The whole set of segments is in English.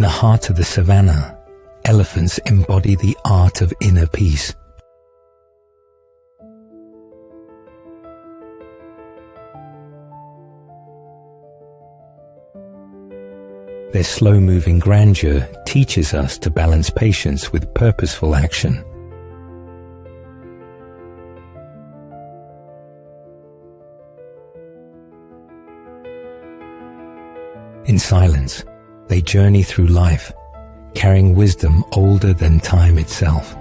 In the heart of the savannah, elephants embody the art of inner peace. Their slow-moving grandeur teaches us to balance patience with purposeful action. In silence, they journey through life, carrying wisdom older than time itself.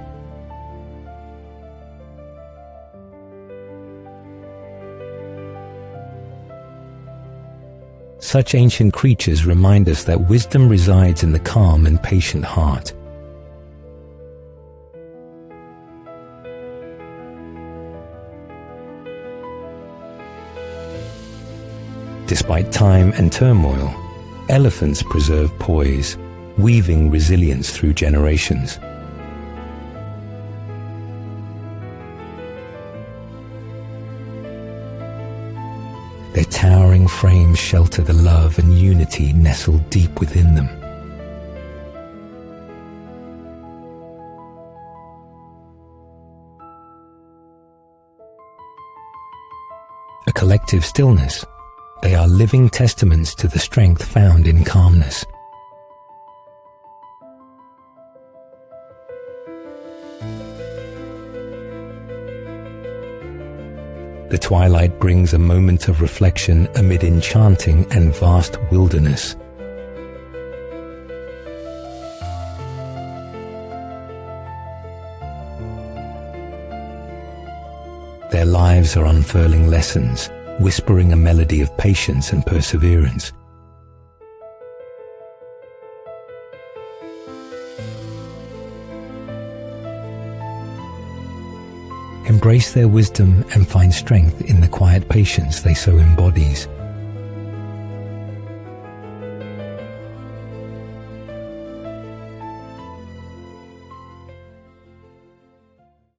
Such ancient creatures remind us that wisdom resides in the calm and patient heart. Despite time and turmoil, elephants preserve poise, weaving resilience through generations. Their towering frames shelter the love and unity nestled deep within them. A collective stillness, they are living testaments to the strength found in calmness. The twilight brings a moment of reflection amid enchanting and vast wilderness. Their lives are unfurling lessons, whispering a melody of patience and perseverance. Embrace their wisdom and find strength in the quiet patience they so embodies.